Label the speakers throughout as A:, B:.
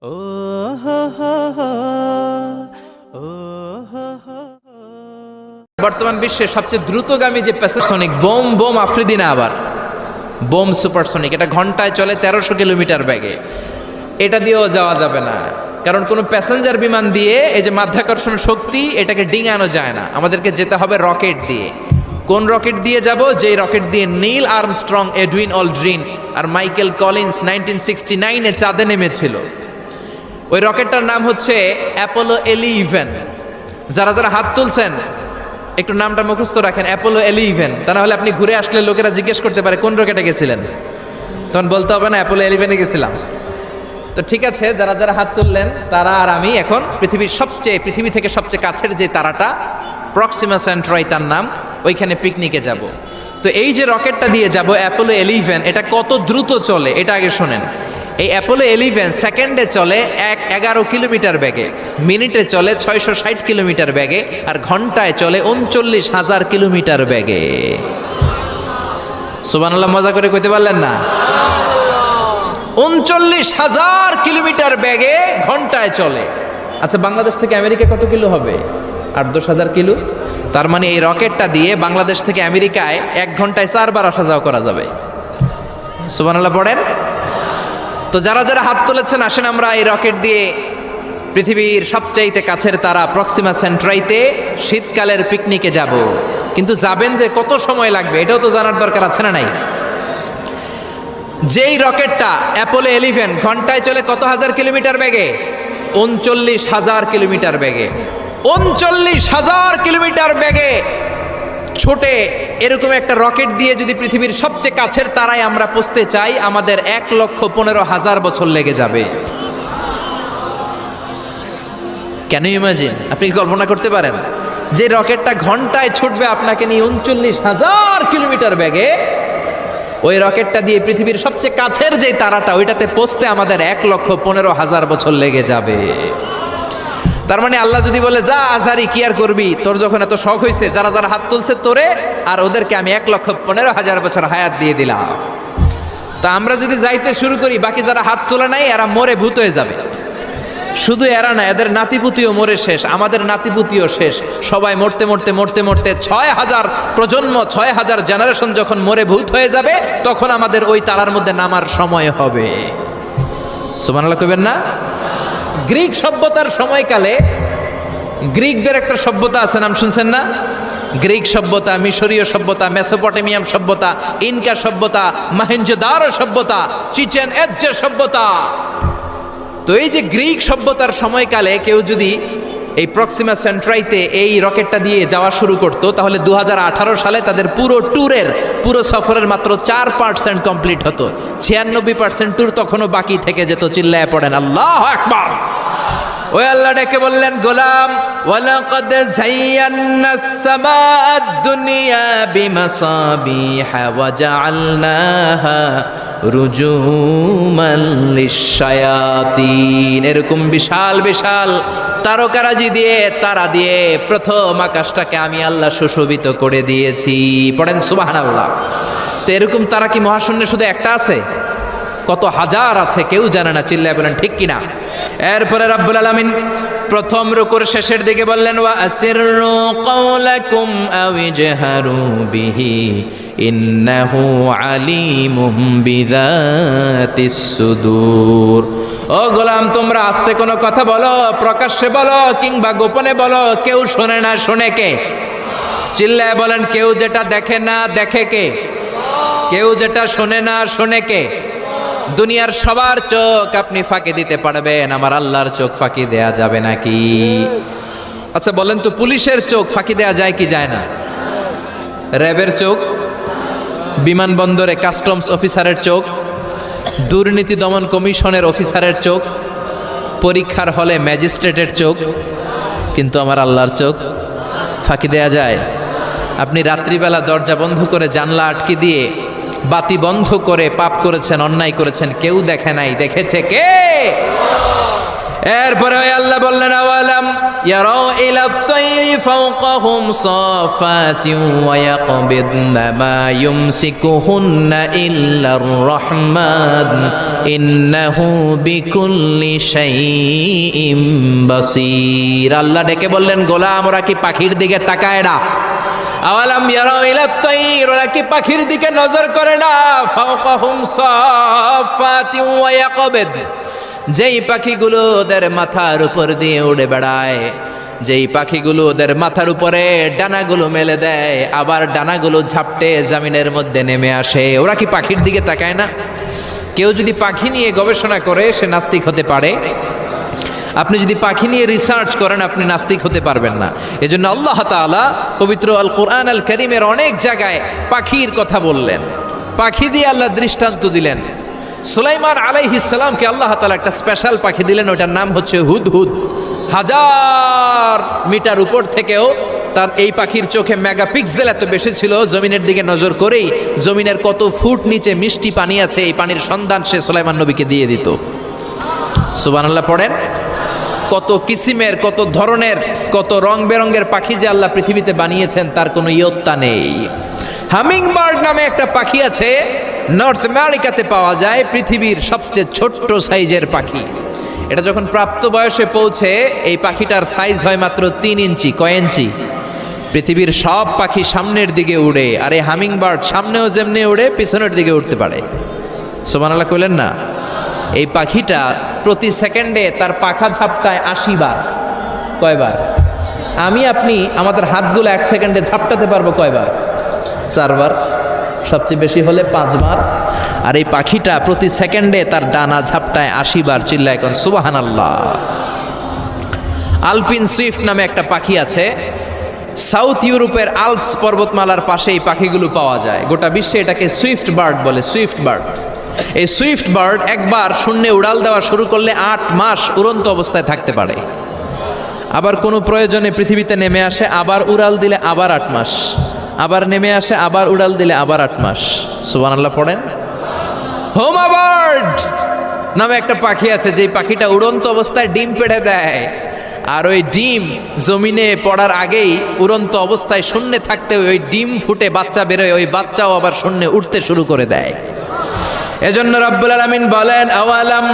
A: ও হো হো হো, ও হো হো হো।
B: বর্তমান বিশ্বের সবচেয়ে দ্রুতগামী যে প্যাসেসনিক বোম আফ্রিদি না, আবার বোম সুপারসনিক, এটা ঘন্টায় চলে 1300 কিলোমিটার বেগে। এটা দিয়েও যাওয়া যাবে না, কারণ কোনো প্যাসেঞ্জার বিমান দিয়ে এই যে মাধ্যাকর্ষণ শক্তি, এটাকে ডিঙানো যায় না। আমাদেরকে যেতে হবে রকেট দিয়ে। কোন রকেট দিয়ে যাব? যেই রকেট দিয়ে নীল আর্মস্ট্রং, এডউইন অলড্রিন আর মাইকেল কলিন্স 1969-এ চাঁদে নেমেছিল। ওই রকেটটার নাম হচ্ছে অ্যাপোলো 11। যারা যারা হাত তুলছেন একটু নামটা মুখস্থ রাখেন, অ্যাপোলো 11। তা না হলে আপনি ঘুরে আসলে লোকেরা জিজ্ঞেস করতে পারে কোন রকেটে গেছিলেন, তখন বলতে হবে না অ্যাপোলো 11-এ গেছিলাম। তো ঠিক আছে, যারা যারা হাত তুললেন তারা আর আমি এখন পৃথিবী থেকে সবচেয়ে কাছের যে তারাটা প্রক্সিমা সেন্ট্রাই তার নাম, ওইখানে পিকনিকে যাব। তো এই যে রকেটটা দিয়ে যাব অ্যাপোলো 11, এটা কত দ্রুত চলে এটা আগে শোনেন। এই অ্যাপোলো 11 সেকেন্ডে চলে 11 কিলোমিটার বেগে, মিনিটে চলে 660 কিলোমিটার বেগে, আর ঘন্টায় চলে 39,000 কিলোমিটার বেগে। সুবহানাল্লাহ, মজা করে কইতে পারলেন না? 39,000 কিলোমিটার বেগে ঘন্টায় চলে। আচ্ছা, বাংলাদেশ থেকে আমেরিকা কত কিলো হবে? 8-10,000 কিলো। তার মানে এই রকেটটা দিয়ে বাংলাদেশ থেকে আমেরিকায় 1 ঘন্টায় 4 বার আসা যাওয়া করা যাবে। সুবহানাল্লাহ পড়েন। তো যারা যারা হাত তুলেছেন, আসেন আমরা এই রকেট দিয়ে পৃথিবীর সবচাইতে কাছের তারা প্রক্সিমা সেন্ট্রাইতে শীতকালের পিকনিকে যাব। কিন্তু যাবেন যে কত সময় লাগবে এটাও তো জানার দরকার আছে না নাই? যেই রকেটটা অ্যাপোলো 11 ঘন্টায় চলে কত হাজার কিলোমিটার বেগে? 39,000 কিলোমিটার বেগে। 39,000 কিলোমিটার বেগে ছোটে এরকম একটা রকেট দিয়ে যদি পৃথিবীর সবচেয়ে কাছের তারায় আমরা পৌঁছতে চাই, আমাদের 1,15,000 বছর লেগে যাবে। কেন ইমাজিন? আপনি কল্পনা করতে পারেন যে রকেটটা ঘন্টায় ছুটবে আপনাকে নিয়ে 39,000 কিলোমিটার বেগে, ওই রকেটটা দিয়ে পৃথিবীর সবচেয়ে কাছের যে তারাটা ওইটাতে পৌঁছতে আমাদের 1,15,000 বছর লেগে যাবে। তার মানে আল্লাহ যদি বলে যা আজারি কি আর করবি, তোর যখন এত শখ হয়েছে, যারা যারা হাত তুলছে তোরে আর ওদেরকে আমি 1,15,000 বছর হায়াত দিয়ে দিলাম। তা আমরা যদি যাইতে শুরু করি, বাকি যারা হাত তোলে নাই এরা মরে ভূত হয়ে যাবে। শুধু এরা না, এদের নাতিপুতিও মরে শেষ, আমাদের নাতিপুতিও শেষ। সবাই মরতে মরতে মরতে মরতে 6,000 প্রজন্ম, 6,000 জেনারেশন যখন মরে ভূত হয়ে যাবে, তখন আমাদের ওই তারার মধ্যে নামার সময় হবে। সুবহানাল্লাহ কইবেন না? গ্রিক সভ্যতার সময়কালে গ্রিকদের একটা সভ্যতা আছে, নাম শুনছেন না? গ্রিক সভ্যতা, মিশরীয় সভ্যতা, মেসোপটেমিয়াম সভ্যতা, ইনকা সভ্যতা, মহেঞ্জোদারো সভ্যতা, চিচেন ইৎজা সভ্যতা। তো এই যে গ্রিক সভ্যতার সময়কালে কেউ যদি এই প্রক্সিমা সেন্ট্রাইতে এই রকেটটা দিয়ে যাওয়া শুরু করত, তাহলে 2018 সালে তাদের পুরো সফরের মাত্র 4% কমপ্লিট হতো। 96% ট্যুর তখনও বাকি থেকে যেত। চিল্লায় পড়েন আল্লাহু আকবার। ওই আল্লাহ ডেকে বললেন, গোলাম ওয়ালাকাদ যায়্যানাস সামাআদ দুনিয়া বিমাসাবিহা ওয়া জাআলনাহা রুজুমান লিশ-শায়াতিন। এরকম বিশাল বিশাল তারকারাজি দিয়ে, তারা দিয়ে প্রথম আকাশটাকে আমি আল্লাহ সুশোভিত করে দিয়েছি। পড়েন সুবহানাল্লাহ। তো এরকম তারা কি মহাশূন্যে শুধু একটা আছে? কত হাজার আছে কেউ জানে না। চিল্লায় বলেন ঠিক কিনা? এরপরে রাব্বুল আলামিন প্রথম রুকুর শেষের দিকে বললেন, ওয়া আসিররু কাওলাকুম আও ইজহারু বিহি ইন্নাহু আলিমুম বিযাতিস সুদূর। ও গোলাম, তোমরা আস্তে কোনো কথা বলো, প্রকাশ্যে বলো কিংবা গোপনে বলো, কেউ শোনে না, শোনে কে? চিল্লায় বলেন, কেউ যেটা দেখে না দেখে কে? কেউ যেটা শোনে না শোনে কে? দুনিয়ার সবার চোখ আপনি ফাঁকি দিতে পারবেন, আমার আল্লাহর চোখ ফাঁকি দেয়া যাবে নাকি? আচ্ছা বলেন তো, পুলিশের চোখ ফাঁকি দেয়া যায় কি যায় না? র্যাবের চোখ, বিমানবন্দরে কাস্টমস অফিসারের চোখ, দুর্নীতি দমন কমিশনের অফিসারের চোখ, পরীক্ষার হলে ম্যাজিস্ট্রেটের চোখ, কিন্তু আমার আল্লাহর চোখ ফাঁকি দেয়া যায়? আপনি রাত্রিবেলা দরজা বন্ধ করে জানলা আটকে দিয়ে বাতি বন্ধ করে পাপ করেছেন, অন্যায় করেছেন, কেউ দেখে নাই, দেখেছে কে? এরপরে ওই আল্লাহ বললেন, আওয়ালাম ইয়ারাউ ইলা আত-তায়রি ফাওকাহুম সাফাতিন ওয়া ইয়াকবিদনা মা ইউমসিকুহুন্না ইল্লার রাহমান ইন্নাহু বিকুল্লি শাইইন বাসীর। আল্লাহ ডেকে বললেন, গোলাম ওরা কি পাখির দিকে তাকায় না? আওয়ালাম ইয়ারাউ ইলা আত-তায়র, ওরা কি পাখির দিকে নজর করে না? ফাওকাহুম সাফাতিন ওয়া ইয়াকবিদ, যেই পাখিগুলো ওদের মাথার উপর দিয়ে উড়ে বেড়ায়, যেই পাখিগুলো ওদের মাথার উপরে ডানাগুলো মেলে দেয়, আবার ডানাগুলো ঝাপটে জমিনের মধ্যে নেমে আসে, ওরা কি পাখির দিকে তাকায় না? কেউ যদি পাখি নিয়ে গবেষণা করে সে নাস্তিক হতে পারে। আপনি যদি পাখি নিয়ে রিসার্চ করেন আপনি নাস্তিক হতে পারবেন না। এজন্য আল্লাহ তাআলা পবিত্র আল কোরআন আল কারীমের অনেক জায়গায় পাখির কথা বললেন, পাখি দিয়ে আল্লাহ দৃষ্টান্ত দিলেন। সুলাইমান আলাইহিস সালামকে আল্লাহ তাআলা একটা স্পেশাল পাখি দিলেন, ওটার নাম হচ্ছে হুদহুদ। 1000 মিটার উপর থেকেও তার এই পাখির চোখে মেগাপিক্সেল এত বেশি ছিল, জমিনের দিকে নজর করেই জমিনের কত ফুট নিচে মিষ্টি পানি আছে এই পানির সন্ধান সে সুলাইমান নবীকে দিয়ে দিত। সুবহানাল্লাহ পড়েন। কত কিসিমের, কত ধরনের, কত রং বেরঙের পাখি যে আল্লাহ পৃথিবীতে বানিয়েছেন তার কোনো ইয়ত্তা নেই। হামিং বার্ড নামে একটা পাখি আছে, নর্থ আমেরিকাতে পাওয়া যায়, পৃথিবীর সবচেয়ে ছোট্ট সাইজের পাখি। এটা যখন প্রাপ্ত বয়সে পৌঁছে এই পাখিটার সাইজ হয় মাত্র 3 ইঞ্চি। কয় ইঞ্চি? পৃথিবীর সব পাখি সামনের দিকে উড়ে, আর এই হামিং বার্ড সামনেও যেমনি উড়ে পিছনের দিকে উঠতে পারে। সুবহানাল্লাহ কইলেন না? এই পাখিটা প্রতি সেকেন্ডে তার পাখা ঝাপটায় 80 বার। কয়বার? আমি আপনি আমাদের হাতগুলো 1 সেকেন্ডে ঝাপটাতে পারবো কয়বার? 4 বার, সবচেয়ে বেশি হলে 5 বার। আর এই পাখিটা প্রতি সেকেন্ডে তার ডানা ঝাপটায় 80 বার। চিল্লায় এখন সুবহানাল্লাহ। আলপিন সুইফট নামে একটা পাখি আছে, সাউথ ইউরোপের আল্পস পর্বতমালার পাশে এই পাখিগুলো পাওয়া যায়। গোটা বিশ্বে এটাকে সুইফট বার্ড বলে, সুইফট বার্ড। এই সুইফট বার্ড একবার শূন্যে উড়াল দেওয়া শুরু করলে 8 মাস উড়ন্ত অবস্থায় থাকতে পারে। আবার কোনো প্রয়োজনে পৃথিবীতে নেমে আসে, আবার উড়াল দিলে আবার 8 মাস, আবার নেমে আসে, আবার উড়াল দিলে আবার 8 মাস। সুবহানাল্লাহ পড়েন। হোমা বার্ড নামে একটা পাখি আছে, যেই পাখিটা উড়ন্ত অবস্থায় ডিম পেড়ে দেয়, আর ওই ডিম জমিনে পড়ার আগেই উড়ন্ত অবস্থায় শূন্যে থাকতে ওই ডিম ফুটে বাচ্চা বেরোয়, ওই বাচ্চাও আবার শূন্যে উঠতে শুরু করে দেয়। এজন্য রব্বুল আলামিন বলেন, আওয়ালাম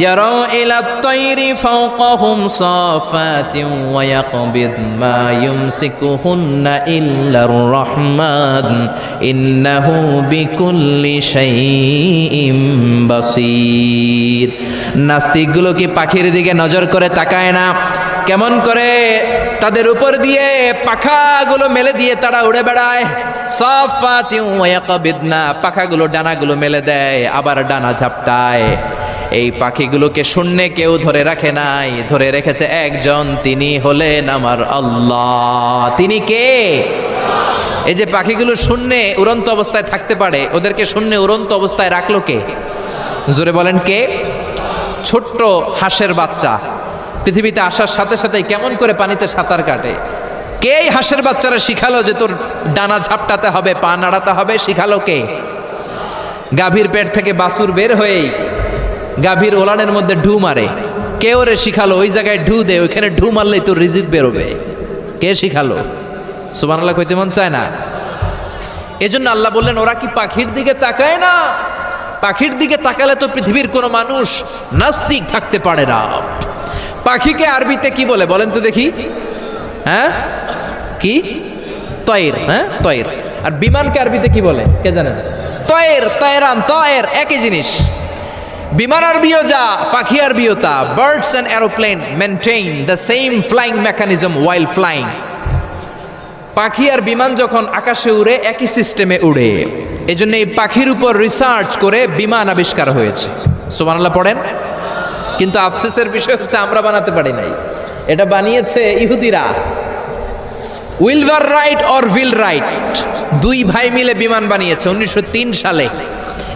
B: ইয়ারাউ ইলা আত-তায়রি ফাওকাহুম সাফাতিন ওয়া ইয়াকবিদ মা ইউমসিকুহুন্না ইল্লার রাহমান ইন্নাহু বিকুল্লি শাইইন বাসীর। নাস্তিকগুলো কি পাখির দিকে নজর করে তাকায় না? কেমন করে তাদের উপর দিয়ে পাখাগুলো মেলে দিয়ে তারা উড়ে বেড়ায়। সাফাতিন ওয়া ইয়াকবিদনা, পাখাগুলো ডানাগুলো মেলে দেয়, আবার ডানা ঝাপটায়। এই পাখিগুলোকে শূন্যে কেউ ধরে রাখে নাই, ধরে রেখেছে একজন, তিনি হলেন আমার আল্লাহ। তিনি কে? এই যে পাখিগুলো শূন্যে উড়ন্ত অবস্থায় থাকতে পারে, ওদেরকে শূন্যে উড়ন্ত অবস্থায় রাখলো কে? জোরে বলেন কে? ছোট্ট হাঁসের বাচ্চা পৃথিবীতে আসার সাথে সাথেই কেমন করে পানিতে সাঁতার কাটে। কে এই হাঁসের বাচ্চারা শিখালো যে তোর ডানা ঝাপটাতে হবে, পা নাড়াতে হবে? শিখালো কে? গাভীর পেট থেকে বাছুর বের হয়েই গাভীর ওলানের মধ্যে ঢু মারে। কে ওরে শিখালো ওই জায়গায় ঢু দে, ওইখানে ঢু মারলেই তোর রিজিক বেরোবে? কে শিখালো? সুবহানাল্লাহ কইতে মন চায় না? এজন্য আল্লাহ বললেন, ওরা কি পাখির দিকে তাকায় না? পাখির দিকে তাকালে তো পৃথিবীর কোনো মানুষ নাস্তিক থাকতে পারে না। পাখিকে আরবিতে কি বলে বলেন তো দেখি? হ্যাঁ, কি? তয়ের। হ্যাঁ, তয়ের। আর বিমানকে আরবিতে কি বলে কে জানেন? তয়ের, তয়রান, তয়ের একই জিনিস। বিমান আরবিও যা, পাখি আরবিও তা। Birds and aeroplane maintain the same flying mechanism while flying. পাখি আর বিমান যখন আকাশে উড়ে একই সিস্টেমে উড়ে। এই জন্য এই পাখির উপর রিসার্চ করে বিমান আবিষ্কার হয়েছে। সুবহানাল্লাহ পড়েন। কিন্তু আফসোসের বিষয় হচ্ছে আমরা বানাতে পারি নাই, এটা বানিয়েছে ইহুদিরা। উইলভার রাইট অর উইল রাইট, দুই ভাই মিলে বিমান বানিয়েছে 1903 সালে।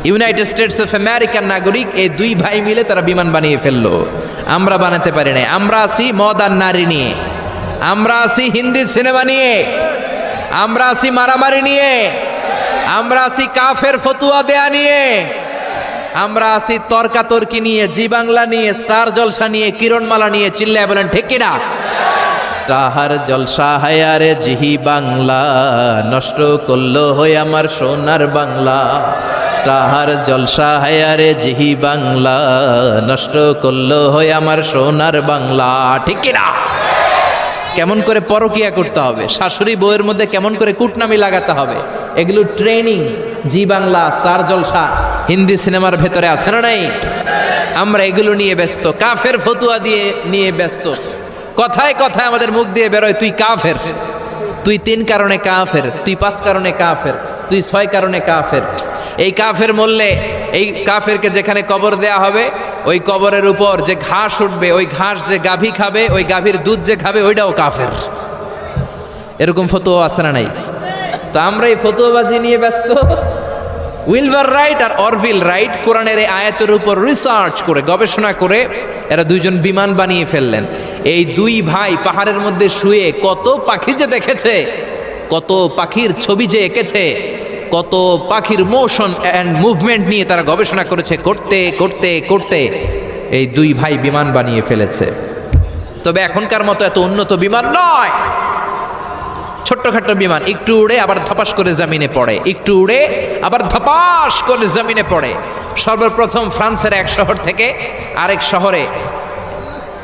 B: ইউনাইটেড স্টেটস অফ আমেরিকার নাগরিক এই দুই ভাই মিলে তারা বিমান বানিয়ে ফেললো। আমরা বানাতে পারি নাই। আমরা আছি মদ আর নারী নিয়ে, আমরা আছি হিন্দি সিনেমা নিয়ে, আমরা আছি মারামারি নিয়ে, আমরা আছি কাফের ফতুয়া দেয়া নিয়ে, আমরা আছি তর্কাতর্কি নিয়ে, জি বাংলা নিয়ে, স্টার জলসা নিয়ে, কিরণমালা নিয়ে। চিল্লায় বলেন ঠিক কিনা? স্টাহার জলসা হায়ারে জিহি বাংলা, নষ্ট করলো হয়ে আমার সোনার বাংলা। স্টাহার জলসা হায়ারে জিহি বাংলা, নষ্ট করলো হয়ে আমার সোনার বাংলা। ঠিক কিনা? কেমন করে পরকিয়া করতে হবে, শাশুড়ি বউয়ের মধ্যে কেমন করে কুটনামি লাগাতে হবে, এগুলো ট্রেনিং জি বাংলা, স্টার জলসা, হিন্দি সিনেমার ভেতরে আছে না নাই? আমরা এগুলো নিয়ে ব্যস্ত, কাফের ফতুয়া দিয়ে নিয়ে ব্যস্ত। কথায় কথায় আমাদের মুখ দিয়ে বেরোয় তুই কাফের, তুই 3 কারণে কাফের, তুই 5 কারণে কাফের, তুই 6 কারণে কাফের। এই কাফের মরলে এই কাফেরকে যেখানে কবর দেয়া হবে ওই কবরের উপর যে ঘাস উঠবে, ওই ঘাস যে গাভী খাবে, ওই গাভীর দুধ যে খাবে ওইটাও কাফের। এরকম ফতোয়া আছে না নাই? তো আমরা এই ফতোয়াবাজি নিয়ে ব্যস্ত। উইলবার রাইট আর অরভিল রাইট কোরআনের এই আয়াতের উপর রিসার্চ করে, গবেষণা করে এরা দুইজন বিমান বানিয়ে ফেললেন। এই 2 ভাই পাহাড়ের মধ্যে শুয়ে কত পাখি যে দেখেছে, কত পাখির ছবি যে এঁকেছে, কত পাখির মোশন অ্যান্ড মুভমেন্ট নিয়ে তারা গবেষণা করেছে। করতে করতে করতে এই 2 ভাই বিমান বানিয়ে ফেলেছে। তবে এখনকার মতো এত উন্নত বিমান নয়, ছোট্টখাট্ট বিমান, একটু উড়ে আবার ধপাস করে জমিনে পড়ে, একটু উড়ে আবার ধপাস করে জমিনে পড়ে। সর্বপ্রথম ফ্রান্সের এক শহর থেকে আরেক শহরে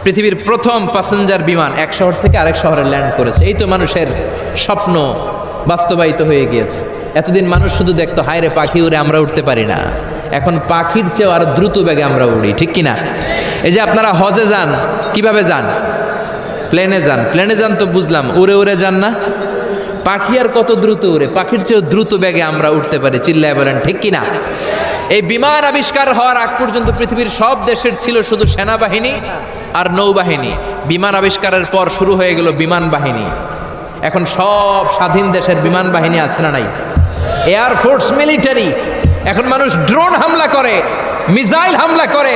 B: পৃথিবীর প্রথম প্যাসেঞ্জার বিমান এক শহর থেকে আরেক শহরে ল্যান্ড করেছে। এই তো মানুষের স্বপ্ন বাস্তবায়িত হয়ে গিয়েছে। এতদিন মানুষ শুধু দেখতো হায় রে পাখি উড়ে, আমরা উঠতে পারি না। এখন পাখির চেয়েও আরো দ্রুত বেগে আমরা উড়ি। ঠিক কিনা? এই যে আপনারা হজে যান, কিভাবে যান? প্লেনে যান। প্লেনে যান তো বুঝলাম, উড়ে উড়ে যান না? পাখি আর কত দ্রুত উড়ে, পাখির চেয়েও দ্রুত বেগে আমরা উঠতে পারি। চিল্লায় বলেন ঠিক কিনা? এই বিমান আবিষ্কার হওয়ার আগ পর্যন্ত পৃথিবীর সব দেশের ছিল শুধু সেনাবাহিনী আর নৌবাহিনী। বিমান আবিষ্কারের পর শুরু হয়ে গেল বিমান বাহিনী। এখন সব স্বাধীন দেশের বিমান বাহিনী আছে না নাই? Air force, military. এখন মানুষ ড্রোন হামলা করে, মিসাইল হামলা করে,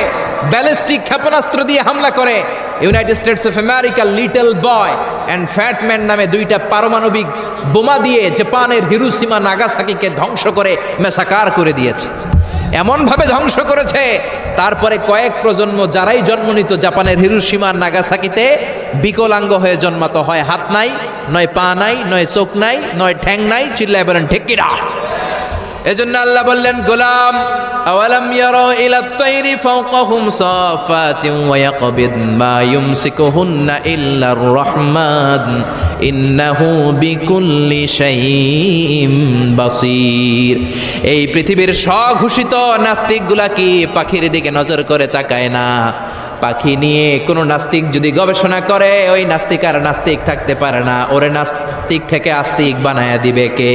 B: ব্যালিস্টিক ক্ষেপণাস্ত্র দিয়ে হামলা করে। United states of America little boy and fat man নামে 2টা পারমাণবিক বোমা দিয়ে জাপানের হিরোশিমা নাগাসাকিকে ধ্বংস করে মেসাকার করে দিয়েছে। এমনভাবে ধ্বংস করেছে, তারপরে কয়েক প্রজন্ম যারাই জন্ম নিত জাপানের হিরোশিমা নাগাসাকিতে বিকলাঙ্গ হয়ে জন্মাতো। হয় হাত নাই, নয় পা নাই, নয় চোখ নাই, নয় ঠ্যাং নাই। চিল্লায় বলেন ঠিক কিনা? এজন্য আল্লাহ বললেন, গোলাম আওয়ালাম ইয়ারাউ ইলাত তাইরি ফাওকাহুম সাফাতিন ওয়া ইয়াকবিদ মা ইউমসিকুহুন্না ইল্লার রহমান ইন্নাহু বিকুল্লি শাইইন বাসীর। এই পৃথিবীর স্বঘোষিত নাস্তিকগুলা কি পাখির দিকে নজর করে তাকায় না? পাখি নিয়ে কোনো নাস্তিক যদি গবেষণা করে, ওই নাস্তিক আর নাস্তিক থাকতে পারে না। ওরে নাস্তিক থেকে আস্তিক বানায়া দিবে কে?